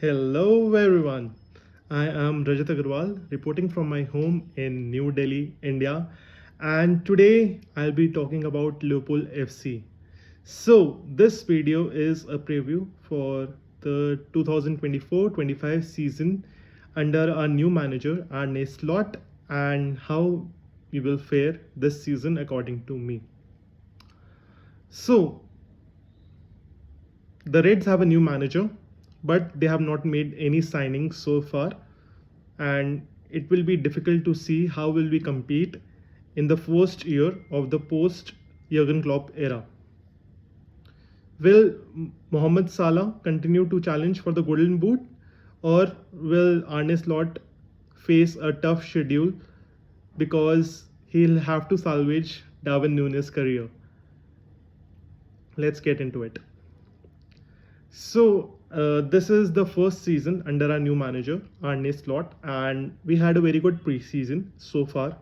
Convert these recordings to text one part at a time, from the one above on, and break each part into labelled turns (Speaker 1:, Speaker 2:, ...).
Speaker 1: Hello everyone. I am Rajat Agarwal reporting from my home in New Delhi, India, and today I'll be talking about Liverpool FC. So, this video is a preview for the 2024-25 season under our new manager Arne Slot and how we will fare this season according to me. So, the Reds have a new manager, but they have not made any signings so far, and it will be difficult to see how will we compete in the first year of the post Jurgen Klopp era. Will Mohamed Salah continue to challenge for the Golden Boot, or will Arne Slot face a tough schedule because he'll have to salvage Darwin Núñez's career? Let's get into it. So, this is the first season under our new manager, Arne Slot, and we had a very good preseason so far.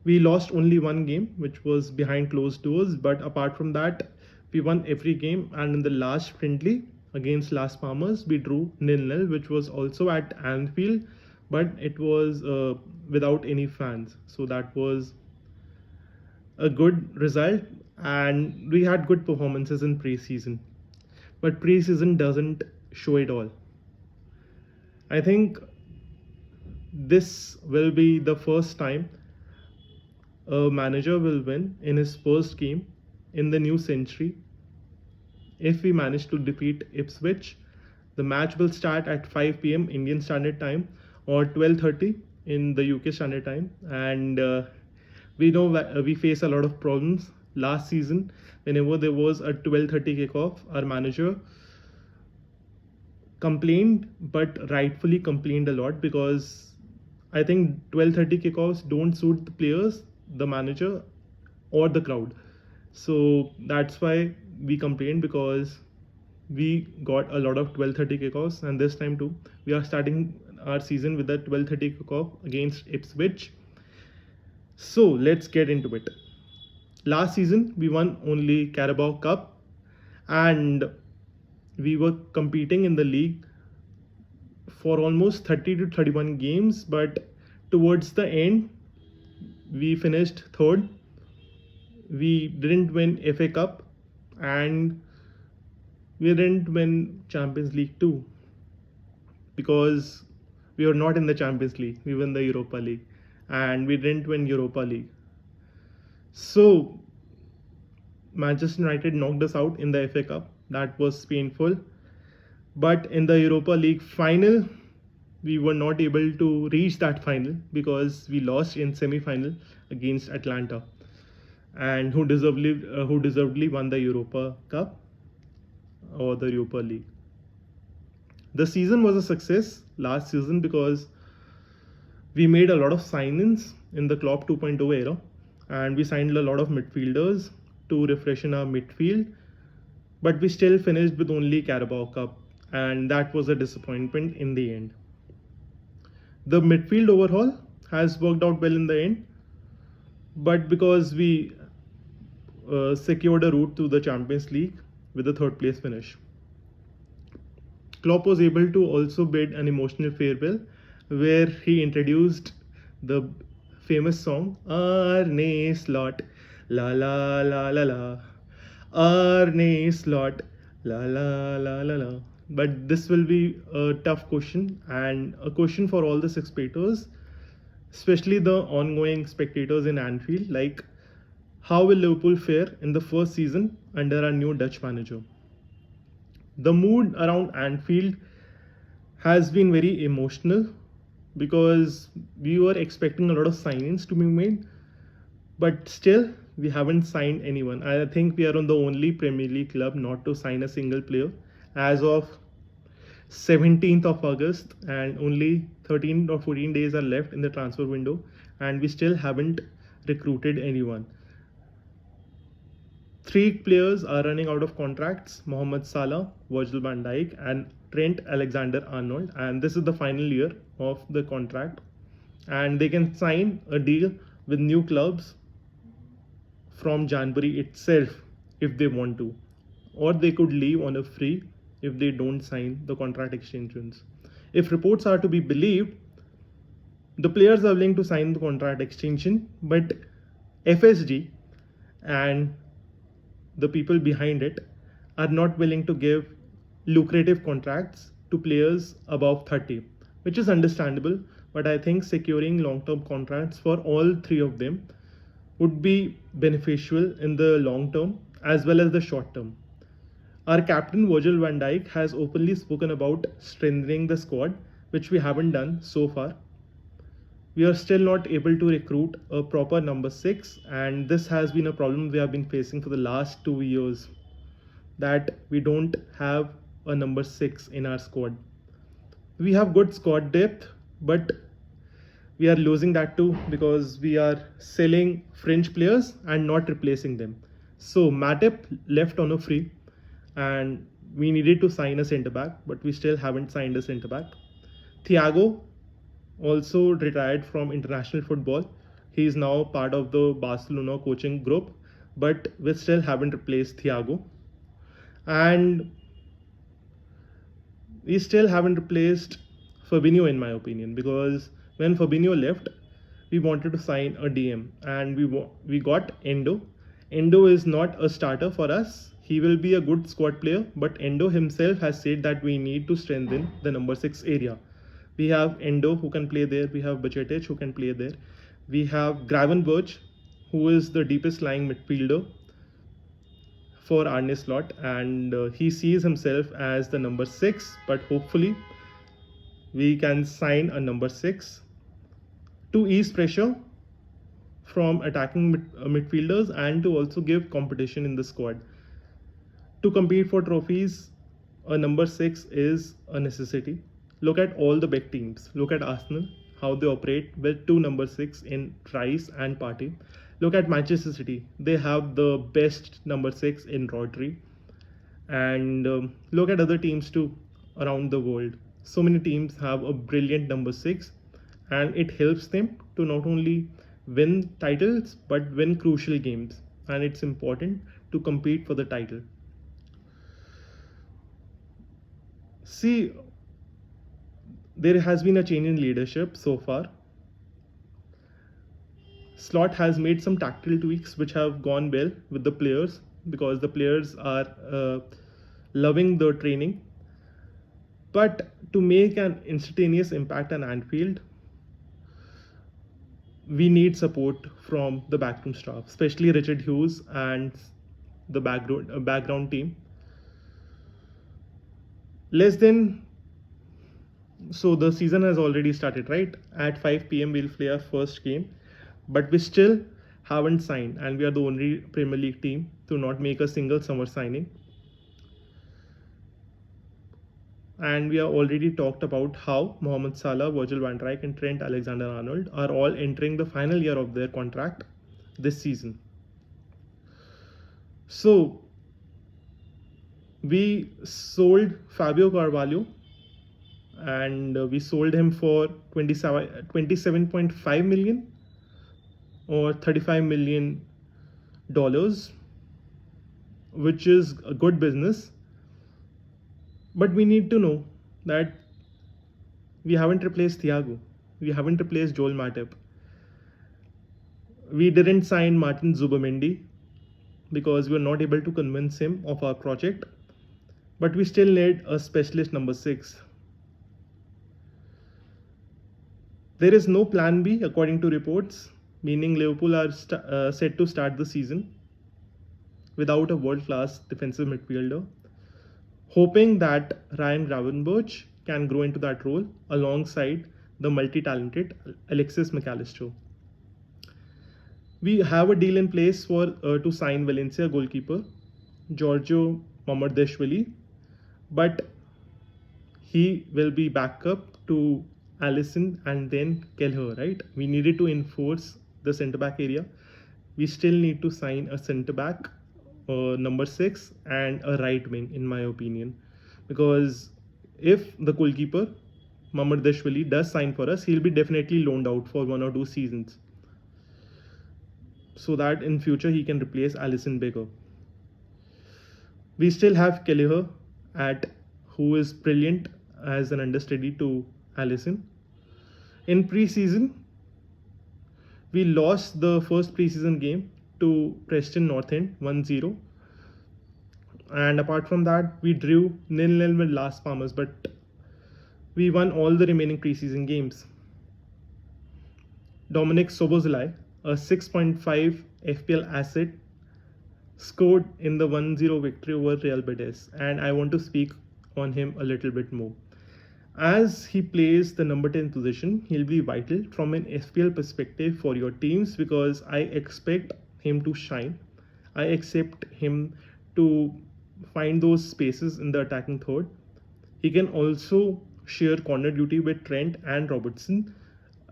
Speaker 1: We lost only one game, which was behind closed doors, but apart from that, we won every game. And in the last friendly against Las Palmas, we drew 0-0, which was also at Anfield, but it was without any fans. So that was a good result, and we had good performances in preseason. But preseason doesn't show it all. I think this will be the first time a manager will win in his first game in the new century. If we manage to defeat Ipswich, the match will start at 5 p.m. Indian Standard Time or 12:30 in the UK Standard Time, and we know we face a lot of problems. Last season, whenever there was a 12:30 kickoff, our manager complained, but rightfully complained a lot, because I think 12:30 kickoffs don't suit the players, the manager, or the crowd. So that's why we complained, because we got a lot of 12:30 kickoffs, and this time too we are starting our season with a 12:30 kickoff against Ipswich. So let's get into it. Last season we won only Carabao Cup, and we were competing in the league for almost 30 to 31 games, but towards the end we finished third. We didn't win FA Cup, and we didn't win Champions League too, because we were not in the Champions League. We won the Europa League, and we didn't win Europa League. So Manchester United knocked us out in the FA Cup. That was painful. But in the Europa League final, we were not able to reach that final because we lost in semi-final against Atlanta, and who deservedly won the Europa Cup or the Europa League. The season was a success last season because we made a lot of signings in the Klopp 2.0 era, and we signed a lot of midfielders to refreshen our midfield, but we still finished with only Carabao Cup, and that was a disappointment in the end. The midfield overhaul has worked out well in the end, but because we secured a route to the Champions League with a third place finish. Klopp was able to also bid an emotional farewell, where he introduced the famous song Arne Slot, la la la la la, Arne Slot, la la la la la. But this will be a tough question, and a question for all the spectators, especially the ongoing spectators in Anfield, like how will Liverpool fare in the first season under our new Dutch manager? The mood around Anfield has been very emotional, because we were expecting a lot of signings to be made, but still we haven't signed anyone. I think we are on the only Premier League club not to sign a single player as of 17th of August, and only 13 or 14 days are left in the transfer window, and we still haven't recruited anyone. 3 players are running out of contracts: Mohamed Salah, Virgil van Dijk, and Trent Alexander-Arnold, and this is the final year of the contract, and they can sign a deal with new clubs from January itself if they want to, or they could leave on a free if they don't sign the contract extensions. If reports are to be believed, the players are willing to sign the contract extension, but FSG and the people behind it are not willing to give lucrative contracts to players above 30, which is understandable. But I think securing long-term contracts for all three of them would be beneficial in the long term as well as the short term. Our captain Virgil van Dijk has openly spoken about strengthening the squad, which we haven't done so far. We are still not able to recruit a proper number 6, and this has been a problem we have been facing for the last 2 years, that we don't have a number 6 in our squad. We have good squad depth, but we are losing that too because we are selling fringe players and not replacing them. So Matip left on a free, and we needed to sign a centre back, but we still haven't signed a centre back. Thiago also retired from international football. He is now part of the Barcelona coaching group, but we still haven't replaced Thiago. And we still haven't replaced Fabinho, in my opinion, because when Fabinho left, we wanted to sign a DM, and we got Endo. Endo is not a starter for us. He will be a good squad player, but Endo himself has said that we need to strengthen the number 6 area. We have Endo who can play there. We have Bajcetic who can play there. We have Gravenberch, who is the deepest lying midfielder for Arne Slot, and he sees himself as the number 6, but hopefully we can sign a number 6 to ease pressure from attacking midfielders and to also give competition in the squad. To compete for trophies, a number 6 is a necessity. Look at all the big teams. Look at Arsenal, how they operate with 2 number 6 in Rice and Partey. Look at Manchester City. They have the best number 6 in Rodri. And look at other teams too around the world. So many teams have a brilliant number 6, and it helps them to not only win titles but win crucial games. And it's important to compete for the title. See, there has been a change in leadership so far. Slot has made some tactical tweaks which have gone well with the players, because the players are loving the training. But to make an instantaneous impact on Anfield, we need support from the backroom staff, especially Richard Hughes and the background team. So the season has already started, right? At 5 p.m. we'll play our first game, but we still haven't signed, and we are the only Premier League team to not make a single summer signing. And we have already talked about how Mohamed Salah, Virgil van Dijk and Trent Alexander-Arnold are all entering the final year of their contract this season. So we sold Fabio Carvalho, and we sold him for 27.5 million or $35 million, which is a good business. But we need to know that we haven't replaced Thiago. We haven't replaced Joel Matip. We didn't sign Martin Zubimendi because we were not able to convince him of our project. But we still need a specialist number 6. There is no plan B according to reports, meaning Liverpool are set to start the season without a world-class defensive midfielder, hoping that Ryan Gravenberch can grow into that role alongside the multi-talented Alexis McAllister. We have a deal in place for to sign Valencia goalkeeper Giorgio Mamardashvili, but he will be backup to Alisson and then Kelleher, right? We needed to enforce the centre-back area. We still need to sign a centre-back, number 6 and a right wing, in my opinion. Because if the goalkeeper, Mamardashvili, does sign for us, he'll be definitely loaned out for 1 or 2 seasons, so that in future he can replace Alisson Becker. We still have Kelleher at who is brilliant as an understudy to Alisson. In pre-season, we lost the first pre-season game to Preston North End 1-0. And apart from that, we drew 0-0 with Las Palmas, but we won all the remaining pre-season games. Dominic Szoboszlai, a 6.5 FPL asset, scored in the 1-0 victory over Real Betis, and I want to speak on him a little bit more. As he plays the number 10 position, he'll be vital from an FPL perspective for your teams, because I expect him to shine. I expect him to find those spaces in the attacking third. He can also share corner duty with Trent and Robertson,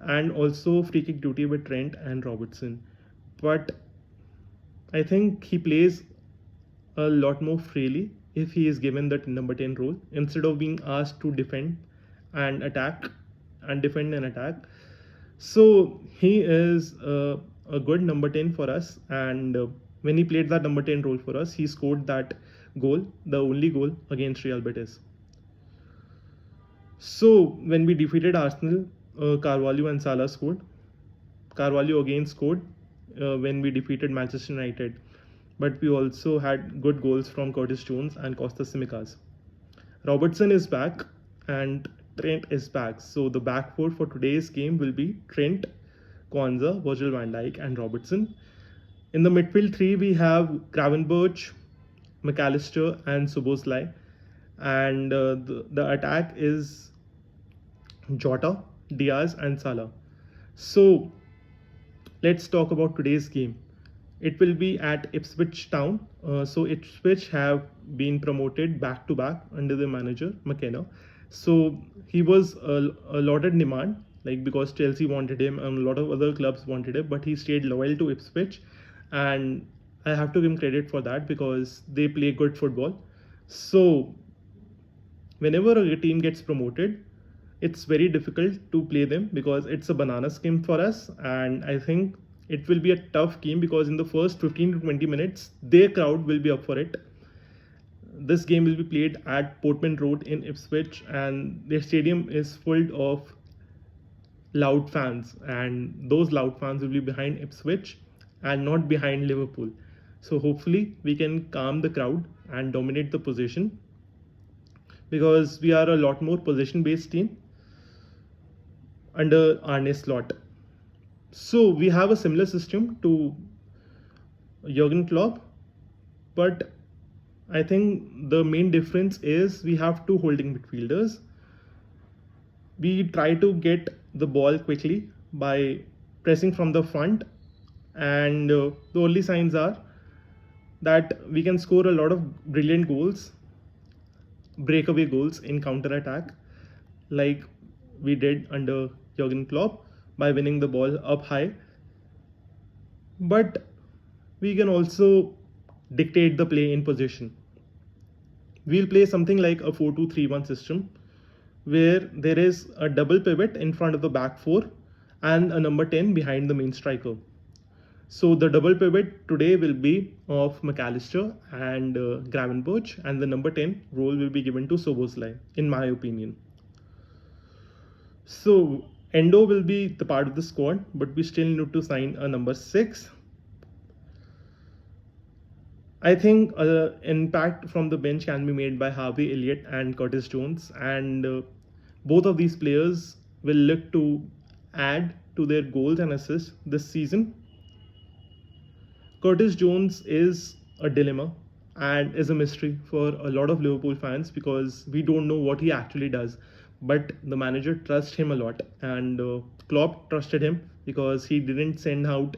Speaker 1: and also free kick duty with Trent and Robertson. But I think he plays a lot more freely if he is given that number 10 role, instead of being asked to defend and attack and defend and attack. So he is a good number 10 for us, and when he played that number 10 role for us, he scored that goal, the only goal against Real Betis. So when we defeated Arsenal, Carvalho and Salah scored. Carvalho again scored when we defeated Manchester United, but we also had good goals from Curtis Jones and Kostas Tsimikas. Robertson is back and Trent is back. So the back four for today's game will be Trent, Quansah, Virgil van Dijk and Robertson. In the midfield three, we have Gravenberch, McAllister and Szoboszlai. And the attack is Jota, Diaz and Salah. So let's talk about today's game. It will be at Ipswich Town. So Ipswich have been promoted back to back under the manager McKenna. So he was a lot in demand, like because Chelsea wanted him and a lot of other clubs wanted him, but he stayed loyal to Ipswich, and I have to give him credit for that because they play good football. So whenever a team gets promoted, it's very difficult to play them because it's a banana skin for us, and I think it will be a tough game because in the first 15 to 20 minutes, their crowd will be up for it. This game will be played at Portman Road in Ipswich, and their stadium is full of loud fans, and those loud fans will be behind Ipswich and not behind Liverpool. So hopefully we can calm the crowd and dominate the possession, because we are a lot more possession based team under Arne Slot. So we have a similar system to Jurgen Klopp, but I think the main difference is we have two holding midfielders. We try to get the ball quickly by pressing from the front, and the only signs are that we can score a lot of brilliant goals, breakaway goals in counter attack, like we did under Jurgen Klopp by winning the ball up high. But we can also dictate the play in possession. We'll play something like a 4-2-3-1 system where there is a double pivot in front of the back four and a number 10 behind the main striker. So the double pivot today will be of McAllister and Gravenberch, and the number 10 role will be given to Szoboszlai, in my opinion. So Endo will be the part of the squad, but we still need to sign a number 6. I think impact from the bench can be made by Harvey Elliott and Curtis Jones, and both of these players will look to add to their goals and assists this season. Curtis Jones is a dilemma and is a mystery for a lot of Liverpool fans because we don't know what he actually does. But the manager trusts him a lot, and Klopp trusted him because he didn't send him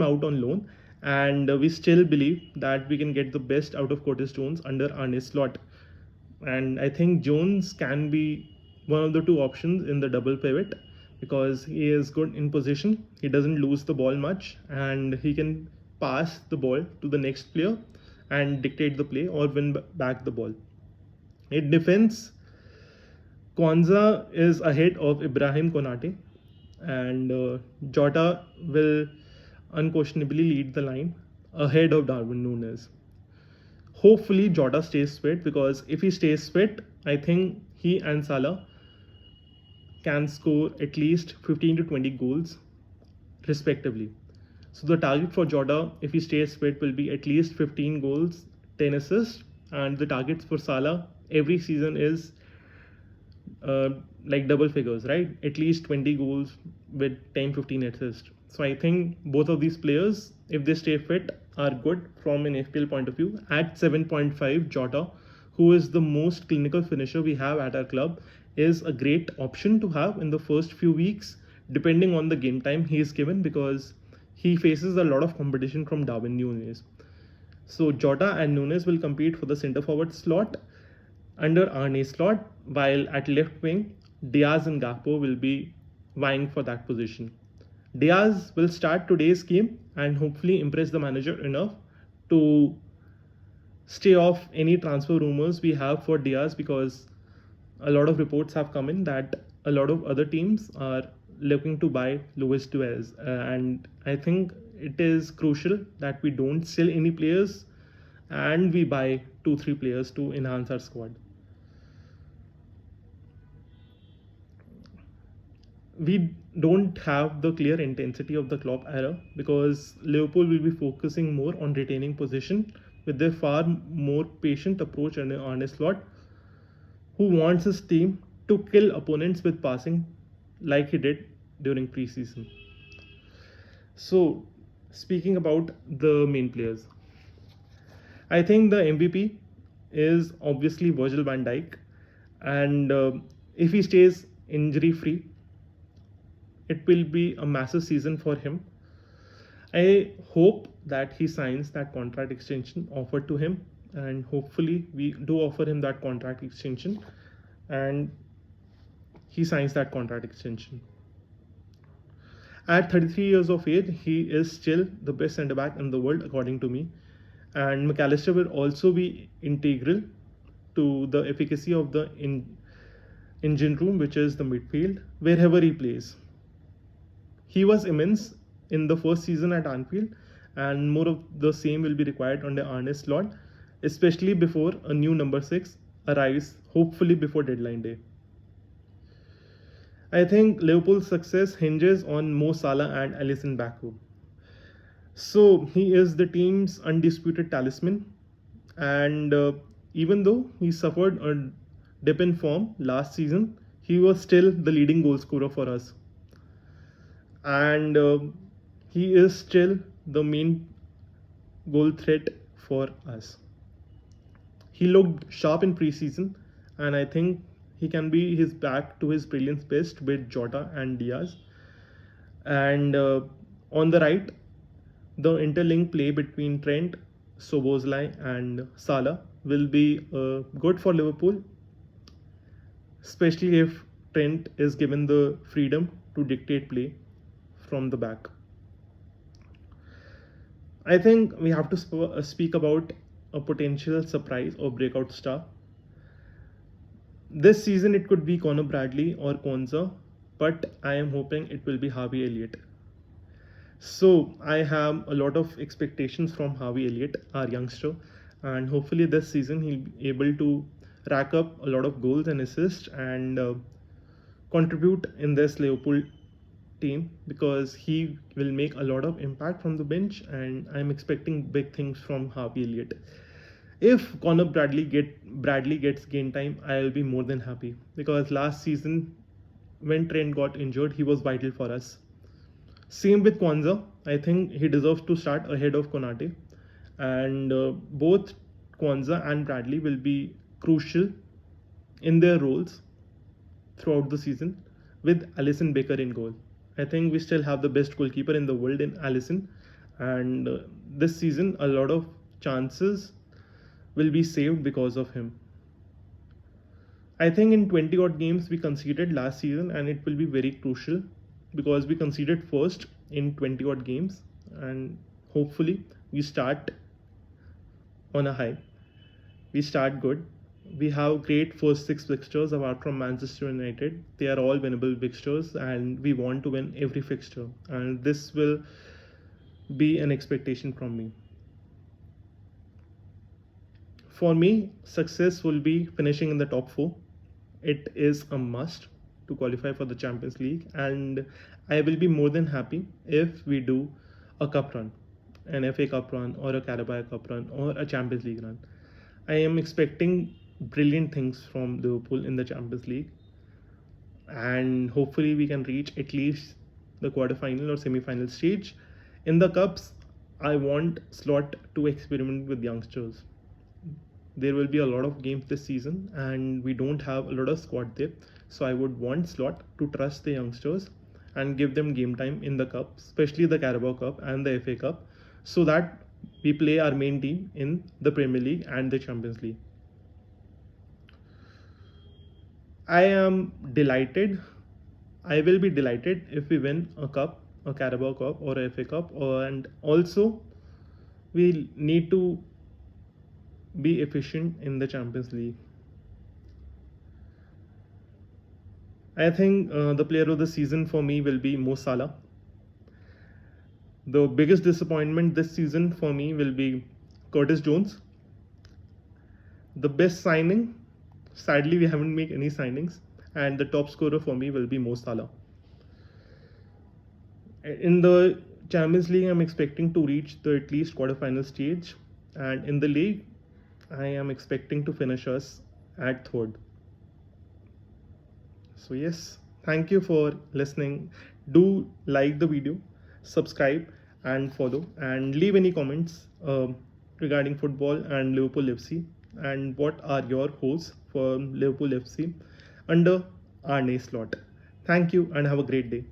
Speaker 1: out on loan. And we still believe that we can get the best out of Curtis Jones under Arne Slot. And I think Jones can be one of the two options in the double pivot because he is good in position, he doesn't lose the ball much, and he can pass the ball to the next player and dictate the play or win back the ball. In defense, Quansah is ahead of Ibrahim Konate, and Jota will unquestionably lead the line ahead of Darwin Núñez. hopefully Jota stays fit, because if he stays fit, I think he and Salah can score at least 15 to 20 goals respectively. So the target for Jota, if he stays fit, will be at least 15 goals, 10 assists, and the targets for Salah every season is like double figures, right? At least 20 goals with 10-15 assists. So I think both of these players, if they stay fit, are good from an FPL point of view. At 7.5, Jota, who is the most clinical finisher we have at our club, is a great option to have in the first few weeks, depending on the game time he is given, because he faces a lot of competition from Darwin Núñez. So Jota and Núñez will compete for the centre forward slot under Arne Slot, while at left wing, Diaz and Gakpo will be vying for that position. Diaz will start today's game and hopefully impress the manager enough to stay off any transfer rumors we have for Diaz, because a lot of reports have come in that a lot of other teams are looking to buy Luis Diaz, and I think it is crucial that we don't sell any players and we buy 2-3 players to enhance our squad. We don't have the clear intensity of the Klopp era, because Liverpool will be focusing more on retaining possession with their far more patient approach under Arne Slot, who wants his team to kill opponents with passing like he did during preseason. So, speaking about the main players, I think the MVP is obviously Virgil van Dijk, and if he stays injury free, it will be a massive season for him. I hope that he signs that contract extension offered to him, and hopefully we do offer him that contract extension and he signs that contract extension. At 33 years of age, he is still the best centre back in the world according to me, and McAllister will also be integral to the efficacy of the engine room, which is the midfield, wherever he plays. He was immense in the first season at Anfield, and more of the same will be required under Arne Slot, especially before a new number 6 arrives, hopefully before deadline day. I think Liverpool's success hinges on Mo Salah and Alisson back home. So he is the team's undisputed talisman, and even though he suffered a dip in form last season, he was still the leading goal scorer for us, and he is still the main goal threat for us. He looked sharp in preseason, and I think he can be his back to his brilliance best with Jota and Diaz. And on the right, the interlink play between Trent, Szoboszlai and Salah will be good for Liverpool, especially if Trent is given the freedom to dictate play from the back. I think we have to speak about a potential surprise or breakout star. This season it could be Conor Bradley or Quansah, but I am hoping it will be Harvey Elliott. So I have a lot of expectations from Harvey Elliott, our youngster, and hopefully this season he'll be able to rack up a lot of goals and assists and contribute in this Liverpool team, because he will make a lot of impact from the bench, and I'm expecting big things from Harvey Elliott. If Conor Bradley gets game time, I'll be more than happy, because last season when Trent got injured, he was vital for us. Same with Quansah. I think he deserves to start ahead of Konate, and both Quansah and Bradley will be crucial in their roles throughout the season, with Alisson Becker in goal. I think we still have the best goalkeeper in the world in Alisson, and this season a lot of chances will be saved because of him. I think in 20 odd games we conceded last season, and it will be very crucial because we conceded first in 20 odd games, and hopefully we start on a high. We start good. We have great first 6 fixtures apart from Manchester United. They are all winnable fixtures, and we want to win every fixture, and this will be an expectation from me. For me, success will be finishing in the top four. It is a must to qualify for the Champions League, and I will be more than happy if we do a cup run, an FA Cup run, or a Carabao Cup run, or a Champions League run. I am expecting brilliant things from Liverpool in the Champions League, and hopefully we can reach at least the quarter-final or semi-final stage. In the cups, I want Slot to experiment with youngsters. There will be a lot of games this season, and we don't have a lot of squad there, so I would want Slot to trust the youngsters and give them game time in the cup, especially the Carabao Cup and the FA Cup, so that we play our main team in the Premier League and the Champions League. I am delighted. I will be delighted if we win a cup, a Carabao Cup or a FA Cup, and also we need to be efficient in the Champions League. I think the player of the season for me will be Mo Salah. The biggest disappointment this season for me will be Curtis Jones. The best signing, sadly we haven't made any signings, and the top scorer for me will be Mo Salah. In the Champions League, I'm expecting to reach the at least quarterfinal stage, and in the league, I am expecting to finish us at third. So yes, thank you for listening. Do like the video, subscribe and follow, and leave any comments regarding football and Liverpool FC, and what are your hopes for Liverpool FC under Arne Slot. Thank you and have a great day.